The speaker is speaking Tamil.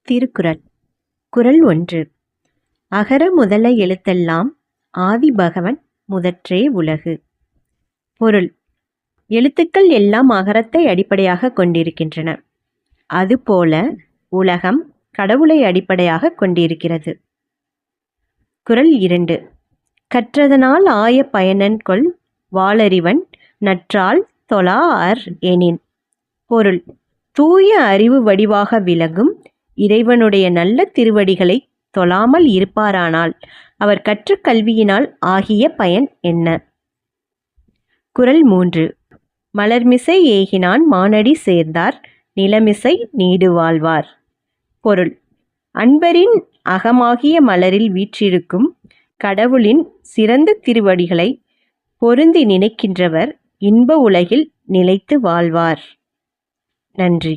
திருக்குறள். குறள் 1. அகர முதல எழுத்தெல்லாம் ஆதிபகவன் முதற்றே உலகு. பொருள்: எழுத்துக்கள் எல்லாம் அகரத்தை அடிப்படையாக கொண்டிருக்கின்றன. அதுபோல உலகம் கடவுளை அடிப்படையாக கொண்டிருக்கிறது. குறள் 2. கற்றதனால் ஆய பயனன்கொல் வாளறிவன் நற்றால் தொழாஅர் எனின். பொருள்: தூய அறிவு வடிவாக விளங்கும் இறைவனுடைய நல்ல திருவடிகளை தொழாமல் இருப்பாரானால் அவர் கற்ற கல்வியினால் ஆகிய பயன் என்ன? குறள் 3. மலர்மிசை ஏகினான் மானடி சேர்ந்தார் நிலமிசை நீடு வாழ்வார். பொருள்: அன்பரின் அகமாகிய மலரில் வீற்றிருக்கும் கடவுளின் சிறந்த திருவடிகளை பொருந்தி நினைக்கின்றவர் இன்ப உலகில் நிலைத்து வாழ்வார். நன்றி.